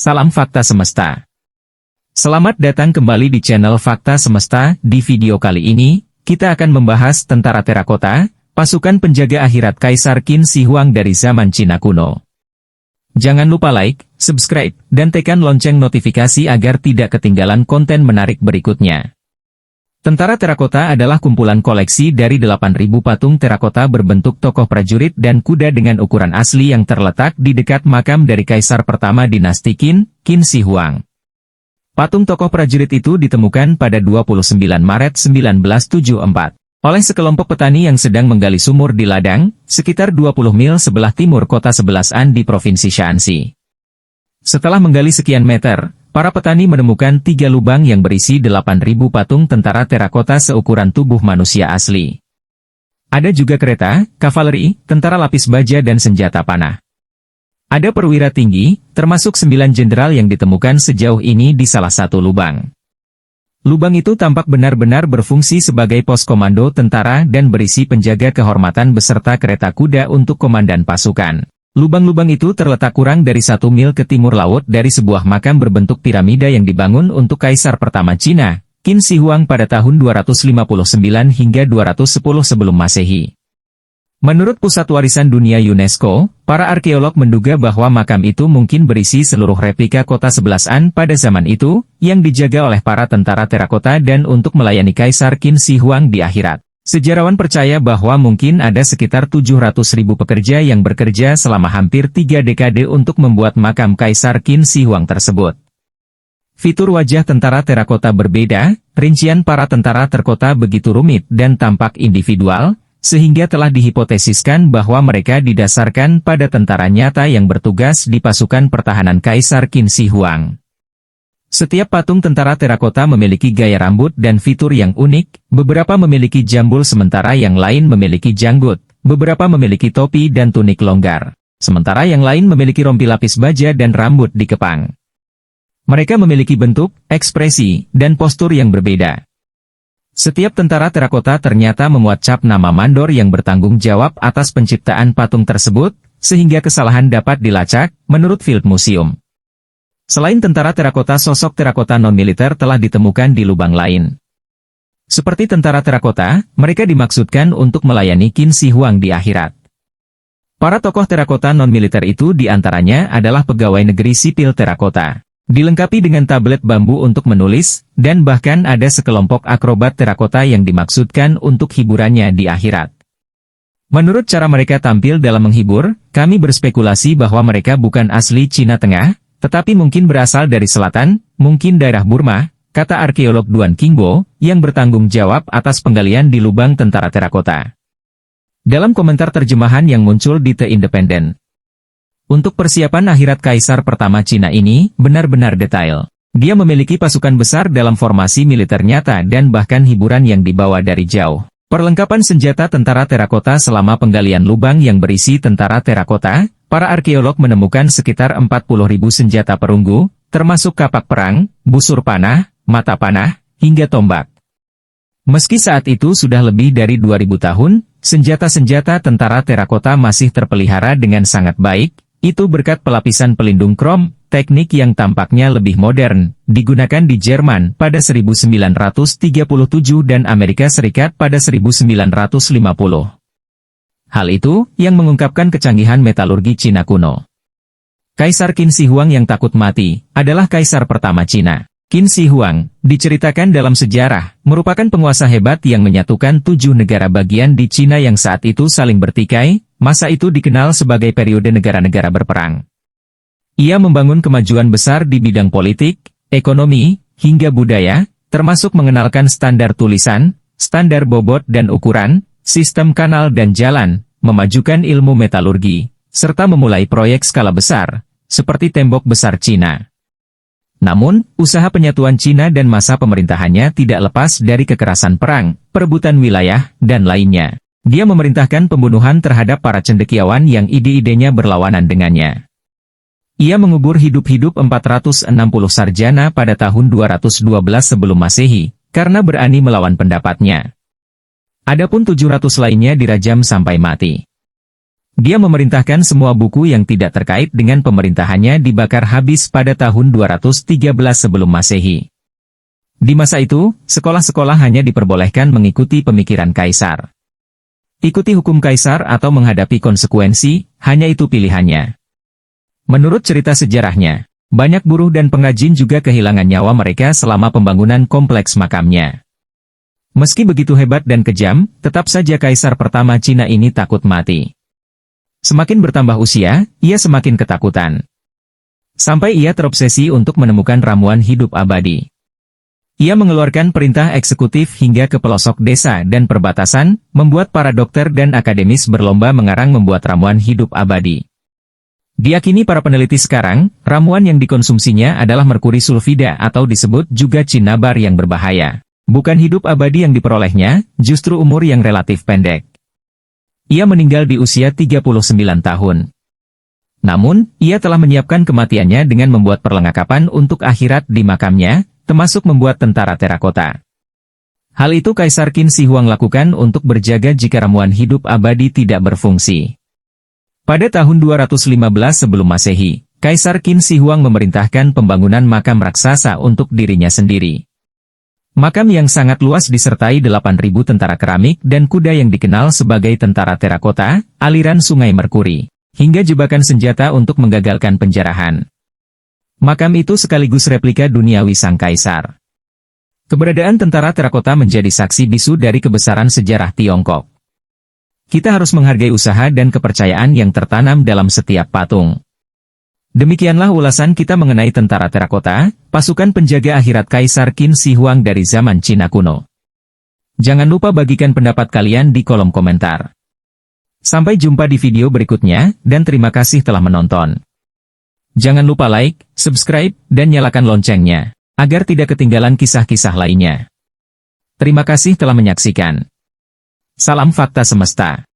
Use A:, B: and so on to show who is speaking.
A: Salam Fakta Semesta. Selamat datang kembali di channel Fakta Semesta. Di video kali ini, kita akan membahas tentara terakota, pasukan penjaga akhirat Kaisar Qin Shi Huang dari zaman Cina kuno. Jangan lupa like, subscribe, dan tekan lonceng notifikasi agar tidak ketinggalan konten menarik berikutnya. Tentara terakota adalah kumpulan koleksi dari 8.000 patung terakota berbentuk tokoh prajurit dan kuda dengan ukuran asli yang terletak di dekat makam dari Kaisar pertama dinasti Qin, Qin Shi Huang. Patung tokoh prajurit itu ditemukan pada 29 Maret 1974 oleh sekelompok petani yang sedang menggali sumur di ladang, sekitar 20 mil sebelah timur kota Sebelasan di Provinsi Shanxi. Setelah menggali sekian meter, para petani menemukan 3 lubang yang berisi 8.000 patung tentara terakota seukuran tubuh manusia asli. Ada juga kereta, kavaleri, tentara lapis baja dan senjata panah. Ada perwira tinggi, termasuk 9 jenderal yang ditemukan sejauh ini di salah satu lubang. Lubang itu tampak benar-benar berfungsi sebagai pos komando tentara dan berisi penjaga kehormatan beserta kereta kuda untuk komandan pasukan. Lubang-lubang itu terletak kurang dari 1 mil ke timur laut dari sebuah makam berbentuk piramida yang dibangun untuk Kaisar pertama Cina, Qin Shi Huang pada tahun 259 hingga 210 sebelum Masehi. Menurut Pusat Warisan Dunia UNESCO, para arkeolog menduga bahwa makam itu mungkin berisi seluruh replika kota Sebelasan pada zaman itu, yang dijaga oleh para tentara terakota dan untuk melayani Kaisar Qin Shi Huang di akhirat. Sejarawan percaya bahwa mungkin ada sekitar 700.000 pekerja yang bekerja selama hampir 3 dekade untuk membuat makam Kaisar Qin Shi Huang tersebut. Fitur wajah tentara terakota berbeda, rincian para tentara terakota begitu rumit dan tampak individual, sehingga telah dihipotesiskan bahwa mereka didasarkan pada tentara nyata yang bertugas di pasukan pertahanan Kaisar Qin Shi Huang. Setiap patung tentara terakota memiliki gaya rambut dan fitur yang unik, beberapa memiliki jambul sementara yang lain memiliki janggut, beberapa memiliki topi dan tunik longgar, sementara yang lain memiliki rompi lapis baja dan rambut dikepang. Mereka memiliki bentuk, ekspresi, dan postur yang berbeda. Setiap tentara terakota ternyata memuat cap nama mandor yang bertanggung jawab atas penciptaan patung tersebut, sehingga kesalahan dapat dilacak, menurut Field Museum. Selain tentara terakota, sosok terakota non-militer telah ditemukan di lubang lain. Seperti tentara terakota, mereka dimaksudkan untuk melayani Qin Shi Huang di akhirat. Para tokoh terakota non-militer itu diantaranya adalah pegawai negeri sipil terakota. Dilengkapi dengan tablet bambu untuk menulis, dan bahkan ada sekelompok akrobat terakota yang dimaksudkan untuk hiburannya di akhirat. Menurut cara mereka tampil dalam menghibur, kami berspekulasi bahwa mereka bukan asli Cina Tengah, tetapi mungkin berasal dari selatan, mungkin daerah Burma, kata arkeolog Duan Qingbo, yang bertanggung jawab atas penggalian di lubang tentara terakota. Dalam komentar terjemahan yang muncul di The Independent, untuk persiapan akhirat Kaisar pertama Cina ini, benar-benar detail. Dia memiliki pasukan besar dalam formasi militer nyata dan bahkan hiburan yang dibawa dari jauh. Perlengkapan senjata tentara terakota selama penggalian lubang yang berisi tentara terakota, para arkeolog menemukan sekitar 40.000 senjata perunggu, termasuk kapak perang, busur panah, mata panah, hingga tombak. Meski saat itu sudah lebih dari 2000 tahun, senjata-senjata tentara terakota masih terpelihara dengan sangat baik. Itu berkat pelapisan pelindung krom, teknik yang tampaknya lebih modern, digunakan di Jerman pada 1937 dan Amerika Serikat pada 1950. Hal itu, yang mengungkapkan kecanggihan metalurgi Cina kuno. Kaisar Qin Shi Huang yang takut mati, adalah kaisar pertama Cina. Qin Shi Huang, diceritakan dalam sejarah, merupakan penguasa hebat yang menyatukan 7 negara bagian di Cina yang saat itu saling bertikai. Masa itu dikenal sebagai periode negara-negara berperang. Ia membangun kemajuan besar di bidang politik, ekonomi, hingga budaya, termasuk mengenalkan standar tulisan, standar bobot dan ukuran, sistem kanal dan jalan, memajukan ilmu metalurgi, serta memulai proyek skala besar, seperti tembok besar Cina. Namun, usaha penyatuan Cina dan masa pemerintahannya tidak lepas dari kekerasan perang, perebutan wilayah, dan lainnya. Dia memerintahkan pembunuhan terhadap para cendekiawan yang ide-idenya berlawanan dengannya. Ia mengubur hidup-hidup 460 sarjana pada tahun 212 sebelum Masehi, karena berani melawan pendapatnya. Adapun 700 lainnya dirajam sampai mati. Dia memerintahkan semua buku yang tidak terkait dengan pemerintahannya dibakar habis pada tahun 213 sebelum Masehi. Di masa itu, sekolah-sekolah hanya diperbolehkan mengikuti pemikiran kaisar. Ikuti hukum kaisar atau menghadapi konsekuensi, hanya itu pilihannya. Menurut cerita sejarahnya, banyak buruh dan pengrajin juga kehilangan nyawa mereka selama pembangunan kompleks makamnya. Meski begitu hebat dan kejam, tetap saja kaisar pertama Cina ini takut mati. Semakin bertambah usia, ia semakin ketakutan. Sampai ia terobsesi untuk menemukan ramuan hidup abadi. Ia mengeluarkan perintah eksekutif hingga ke pelosok desa dan perbatasan, membuat para dokter dan akademis berlomba mengarang membuat ramuan hidup abadi. Diyakini para peneliti sekarang, ramuan yang dikonsumsinya adalah merkuri sulfida atau disebut juga cinnabar yang berbahaya. Bukan hidup abadi yang diperolehnya, justru umur yang relatif pendek. Ia meninggal di usia 39 tahun. Namun, ia telah menyiapkan kematiannya dengan membuat perlengkapan untuk akhirat di makamnya, termasuk membuat tentara terakota. Hal itu Kaisar Qin Shi Huang lakukan untuk berjaga jika ramuan hidup abadi tidak berfungsi. Pada tahun 215 sebelum Masehi, Kaisar Qin Shi Huang memerintahkan pembangunan makam raksasa untuk dirinya sendiri. Makam yang sangat luas disertai 8.000 tentara keramik dan kuda yang dikenal sebagai tentara terakota, aliran sungai Merkuri, hingga jebakan senjata untuk menggagalkan penjarahan. Makam itu sekaligus replika duniawi sang kaisar. Keberadaan tentara terakota menjadi saksi bisu dari kebesaran sejarah Tiongkok. Kita harus menghargai usaha dan kepercayaan yang tertanam dalam setiap patung. Demikianlah ulasan kita mengenai tentara terakota, pasukan penjaga akhirat Kaisar Qin Shi Huang dari zaman Cina kuno. Jangan lupa bagikan pendapat kalian di kolom komentar. Sampai jumpa di video berikutnya, dan terima kasih telah menonton. Jangan lupa like, subscribe, dan nyalakan loncengnya, agar tidak ketinggalan kisah-kisah lainnya. Terima kasih telah menyaksikan. Salam Fakta Semesta.